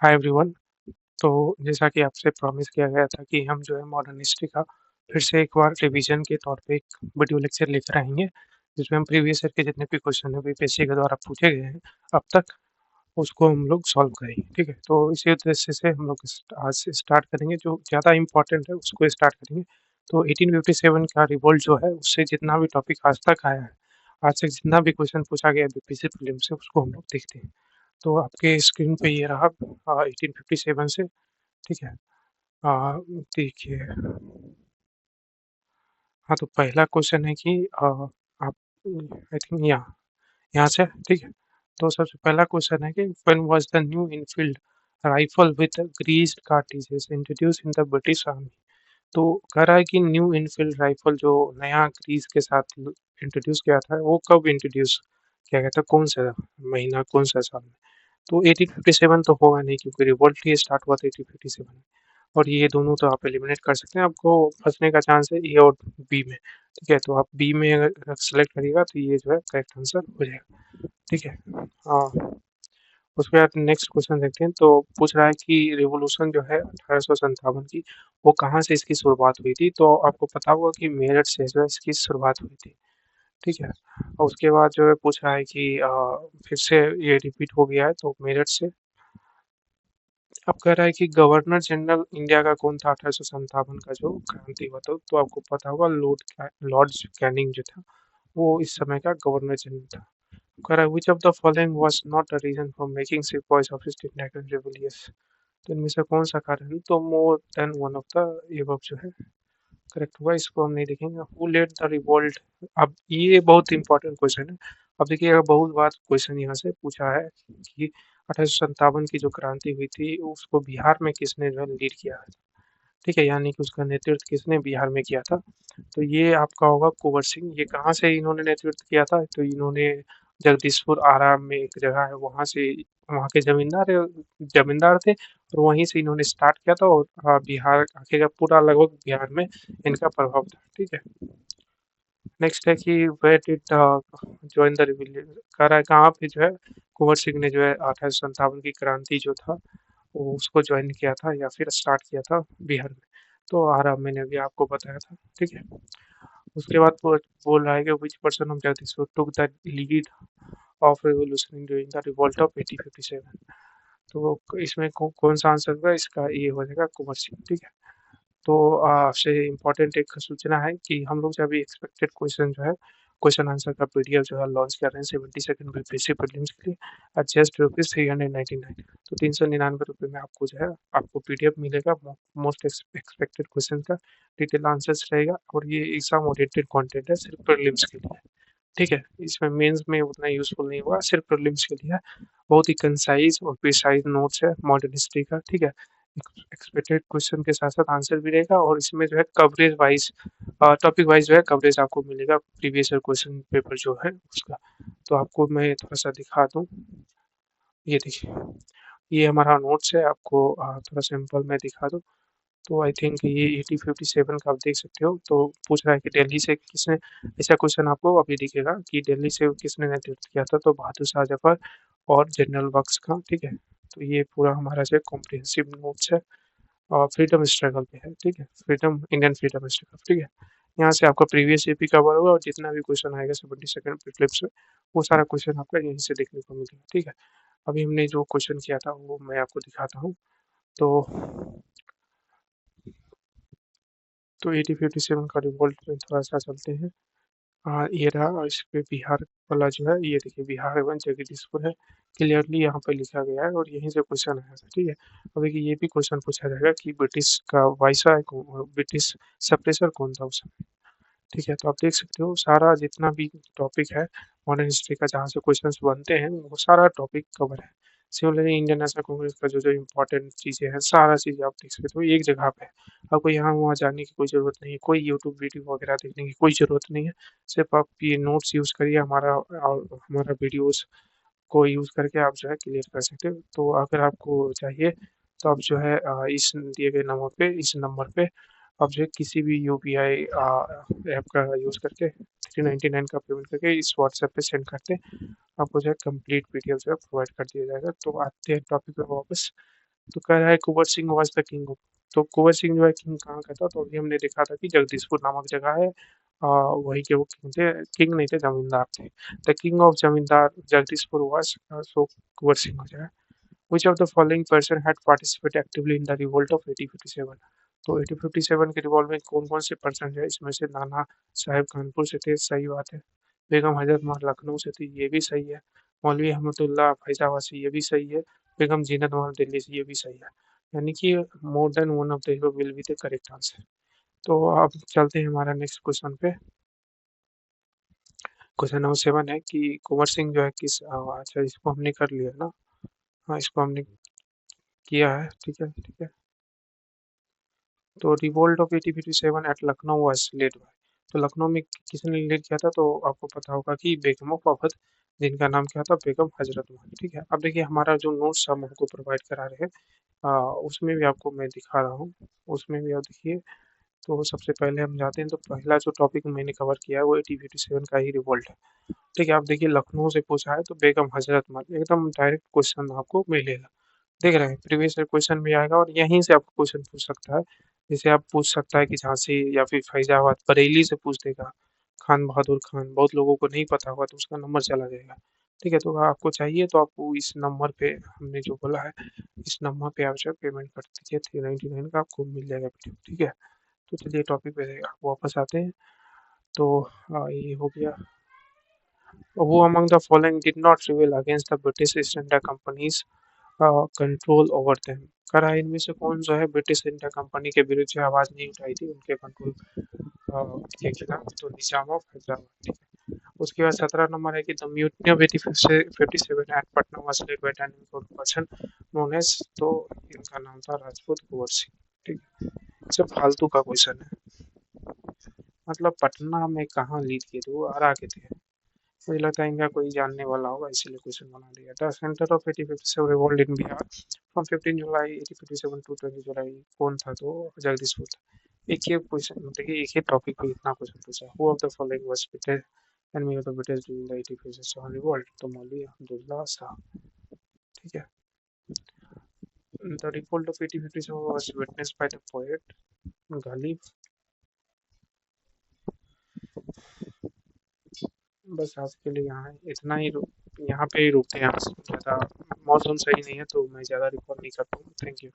Hi everyone. तो जैसा कि आपसे प्रॉमिस किया गया था कि हम जो है मॉडर्न हिस्ट्री का फिर से एक बार रिवीजन के तौर पे एक वीडियो लेक्चर लेकर आएँगे, जिसमें हम प्रीवियस ईयर के जितने भी क्वेश्चन हैं बीपीएससी के द्वारा पूछे गए हैं अब तक, उसको हम लोग सॉल्व करेंगे, ठीक है? तो इसी उद्देश्य से हम लोग आज से स्टार्ट करेंगे, जो ज़्यादा इम्पोर्टेंट है उसको स्टार्ट करेंगे। तो 1857 का रिवोल्ट जो है उससे जितना भी टॉपिक आज तक आया है, आज तक जितना भी क्वेश्चन पूछा गया है बीपीएससी प्रीलिम्स से उसको हम लोग देखते हैं। तो आपके स्क्रीन पे ये रहा 1857 से, ठीक है? देखिए, हाँ, तो पहला क्वेश्चन है कि आप आई थिंक यहाँ से, ठीक है? तो सबसे पहला क्वेश्चन है कि when was the new Enfield rifle with greased cartridges introduced in the British army? तो कह रहा है कि न्यू इनफील्ड राइफल जो नया ग्रीस के साथ इंट्रोड्यूस किया था, वो कब इंट्रोड्यूस किया गया था? कौन सा महीना, कौन सा साल में? तो 1857 तो होगा नहीं, क्योंकि रिवोल्ट ही स्टार्ट हुआ था 1857 में। और ये दोनों तो आप एलिमिनेट कर सकते हैं, आपको फँसने का चांस है ए और बी में, ठीक है? तो आप बी में अगर सेलेक्ट करिएगा तो ये जो है करेक्ट आंसर हो जाएगा, ठीक है? हाँ, उसके बाद नेक्स्ट क्वेश्चन देखते हैं। तो पूछ रहा है कि रिवॉल्यूशन जो है 1857 की, वो कहाँ से इसकी शुरुआत हुई थी? तो आपको पता होगा कि मेरठ से जो है इसकी शुरुआत हुई थी, ठीक है? और उसके बाद जो है पूछ रहा है कि फिर से ये रिपीट हो गया है, तो मेरठ से। अब कह रहा है कि गवर्नर जनरल इंडिया का कौन था 1857 का जो क्रांति हुआ था? तो आपको पता होगा लॉर्ड कैनिंग जो था, वो इस समय का गवर्नर जनरल था। कह रहा है which of the following was not a reason for making sepoys of East India rebellious? तो इनमें से कौन सा कारण है? तो more than one of the above जो है करेक्ट हुआ, इसको हम नहीं देखेंगे। Who led the revolt? अब ये बहुत इंपॉर्टेंट क्वेश्चन है। अब देखिएगा, बहुत बार क्वेश्चन यहाँ से पूछा है कि 1857 की जो क्रांति हुई थी उसको बिहार में किसने जो है लीड किया है, ठीक है? यानी कि उसका नेतृत्व किसने बिहार में किया था? तो ये आपका होगा कुंवर सिंह। ये कहाँ से इन्होंने नेतृत्व किया था? तो इन्होंने जगदीशपुर आरा में एक जगह है, वहाँ से, वहाँ के जमींदार थे और वहीं से इन्होंने स्टार्ट किया था। और बिहार आखिर पूरा लगभग बिहार में इनका प्रभाव था, ठीक है? नेक्स्ट है कि where did join the rebellion? कह रहा है कहाँ पे जो है कुंवर सिंह ने जो है 1857 की क्रांति जो था वो उसको ज्वाइन किया था या फिर स्टार्ट किया था बिहार में। तो आरा मैंने अभी आपको बताया था, ठीक है? उसके बाद बोल रहा है कि which person of Jagdishpur took the lead of revolution during the revolt of 1857? तो इसमें कौन सा आंसर होगा? इसका ये हो जाएगा कुंवर सिंह, ठीक है? तो आपसे इम्पोर्टेंट एक सूचना है कि हम लोग जो अभी एक्सपेक्टेड क्वेश्चन जो है, क्वेश्चन आंसर का पीडीएफ जो है लॉन्च कर रहे हैं 72nd बीपीएससी प्रीलिम्स के लिए एट जस्ट रुपीज़ 399। तो 399 रुपये में आपको जो है आपको पीडीएफ मिलेगा मोस्ट एक्सपेक्टेड क्वेश्चन का डिटेल आंसर्स रहेगा। और ये एग्जाम ओरिएंटेड कंटेंट है, सिर्फ प्रीलिम्स के लिए, ठीक है? इसमें मेंस में उतना यूज़फुल नहीं होगा, सिर्फ प्रीलिम्स के लिए है। बहुत ही कंसाइज़ और प्रिसाइज़ नोट्स है मॉडर्न हिस्ट्री का, ठीक है? एक्सपेक्टेड क्वेश्चन के साथ-साथ आंसर भी रहेगा और इसमें जो है कवरेज वाइज़ टॉपिक वाइज़ जो है कवरेज आपको मिलेगा प्रीवियस ईयर क्वेश्चन पेपर जो है उसका। तो आपको मैं थोड़ा-सा दिखा दूँ, ये देखिए, ये हमारा नोट्स है, आपको थोड़ा सिंपल मैं दिखा दूँ। तो आई थिंक ये 8057 का आप देख सकते हो। तो पूछ रहा है कि दिल्ली से किसने, ऐसा क्वेश्चन आपको अभी दिखेगा कि दिल्ली से किसने नेतृत्व किया था? तो बहादुर शाह जफर और जनरल बख्श का, ठीक है? तो ये पूरा हमारा जो है कॉम्प्रिहेंसिव नोट्स है और फ्रीडम स्ट्रगल पे है, ठीक है? फ्रीडम, इंडियन फ्रीडम स्ट्रगल, ठीक है? यहाँ से आपका प्रीवियस ईयर भी कवर होगा और जितना भी क्वेश्चन आएगा 72nd प्रीलिम्स में, वो सारा क्वेश्चन आपका यहीं से देखने को मिलेगा, ठीक है? अभी हमने जो क्वेश्चन किया था वो मैं आपको दिखाता हूँ। तो 8057 का रिवॉल्ट में थोड़ा-सा चलते हैं। ये रहा, और इस पे बिहार वाला जो है, ये देखिए बिहार एवं जगदीशपुर है, क्लियरली यहाँ पे लिखा गया है और यहीं से क्वेश्चन आया था, ठीक है? अब देखिए ये भी क्वेश्चन पूछा जाएगा कि ब्रिटिश का वाइसराय कौन, ब्रिटिश सप्रेसर कौन था उस समय, ठीक है? तो आप देख सकते हो सारा जितना भी टॉपिक है मॉडर्न हिस्ट्री का, जहाँ से क्वेश्चंस बनते हैं वो सारा टॉपिक कवर है। सिमिलरली इंडियन नेशनल कांग्रेस का जो-जो इम्पोर्टेंट चीज़ें हैं, सारा चीज़ें आप देख सकते हो एक जगह पे है। आपको यहाँ-वहाँ जाने की कोई ज़रूरत नहीं है, कोई यूट्यूब वीडियो वगैरह देखने की कोई ज़रूरत नहीं है। सिर्फ़ आप ये नोट्स यूज़ करिए, हमारा वीडियोज़ को यूज़ करके आप जो है क्लियर कर सकते हो। तो अगर आपको चाहिए तो आप जो है इस दिए गए नंबर पे आप जो है किसी भी यूपीआई ऐप का यूज़ करके 399 का पेमेंट करके इस व्हाट्सएप पे सेंड करके आपको जो है कंप्लीट पीडीएफ जो है प्रोवाइड कर दिया जाएगा। तो आते हैं टॉपिक पे वापस। तो कह रहा है Kunwar Singh was the king of. तो कुंवर सिंह जो है किंग कहाँ का था, तो अभी हमने देखा था कि जगदीशपुर नामक जगह है, वहीं के वो किंग थे, किंग नहीं थे, जमींदार थे। द किंग ऑफ जमींदार जगदीशपुर वॉज, सो कुंवर सिंह हो जाए। Which of the following person had participated actively in the revolt of 1857? तो 1857 के रिवॉल्ट में कौन कौन से पर्सन है, इसमें से नाना साहिब कानपुर से थे, सही बात है। बेगम हजरत महल लखनऊ से थी, ये भी सही है। मौलवी अहमदुल्लाह फैजाबाद से, ये भी सही है। बेगम जीनत महल दिल्ली से, ये भी सही है। यानी कि मोर than one of the will be the correct answer. तो अब चलते हैं हमारा नेक्स्ट क्वेश्चन पे। क्वेश्चन नंबर 7 है कि कुंवर सिंह जो है किस, अच्छा इसको हमने कर लिया ना। हाँ, इसको हमने किया है, ठीक है ठीक है। तो revolt of 1857 at Lucknow was led by, तो लखनऊ में किसने लीड किया था, तो आपको पता होगा कि बेगम ऑफ अवध, जिनका नाम क्या था, बेगम हजरत महल। ठीक है, अब देखिए हमारा जो नोट्स हम आपको प्रोवाइड करा रहे हैं, उसमें भी आपको मैं दिखा रहा हूँ, उसमें भी आप देखिए। तो सबसे पहले हम जाते हैं, तो पहला जो टॉपिक मैंने कवर किया है वो 1857 का ही रिवोल्ट है। ठीक है, आप देखिए लखनऊ से पूछा है तो बेगम हजरत महल, एकदम डायरेक्ट क्वेश्चन आपको मिलेगा। देख रहे हैं, प्रीवियस ईयर क्वेश्चन भी आएगा और यहीं से आपको क्वेश्चन पूछ सकता है। जैसे आप पूछ सकता है कि झांसी या फिर फैजाबाद बरेली से पूछ देगा, खान बहादुर खान, बहुत लोगों को नहीं पता होगा तो उसका नंबर चला जाएगा। ठीक है, तो अगर आपको चाहिए तो आपको इस नंबर पे, हमने जो बोला है, इस नंबर पे आप जो पेमेंट कर दीजिए, 399 का आपको मिल जाएगा वीडियो। ठीक है, तो चलिए टॉपिक पे वापस आते हैं। तो ये हो गया। Who among the following did not rebel against the British East India Company's control over them? करा इनमें से कौन जो है ब्रिटिश इंडिया कंपनी के विरुद्ध जो आवाज नहीं उठाई थी उनके कंट्रोल के खिलाफ, तो निजाम ऑफ हैदराबाद। ठीक है, उसके बाद 17 नंबर है कि the mutiny of 1857 at Patna was led by dynamic person known as, तो इनका नाम था राजपूत कुंवर सिंह। ठीक है, सब फालतू का क्वेश्चन है, मतलब पटना में कहाँ लीड किए थे, वो आरा के थे। मुझे लगता है इनका कोई जानने वाला होगा, इसीलिए क्वेश्चन बना दिया। The centre of 1857 revolt in Bihar from 15 July 1857 to 20 July, कौन था, तो जगदीशपुर था। एक ही क्वेश्चन, देखिए एक ही टॉपिक पे इतना क्वेश्चन पूछा। Who of the following was British enemy of the British during the 1857 revolt, तो मौलवी अब्दुल्ला शाह। ठीक है, the revolt of 1857 was witnessed by the poet Ghalib. बस आज के लिए यहाँ इतना ही, यहाँ पे ही रुकते हैं। आज ज़्यादा मौसम सही नहीं है तो मैं ज़्यादा रिकॉर्ड नहीं कर पाऊँगा। Thank you.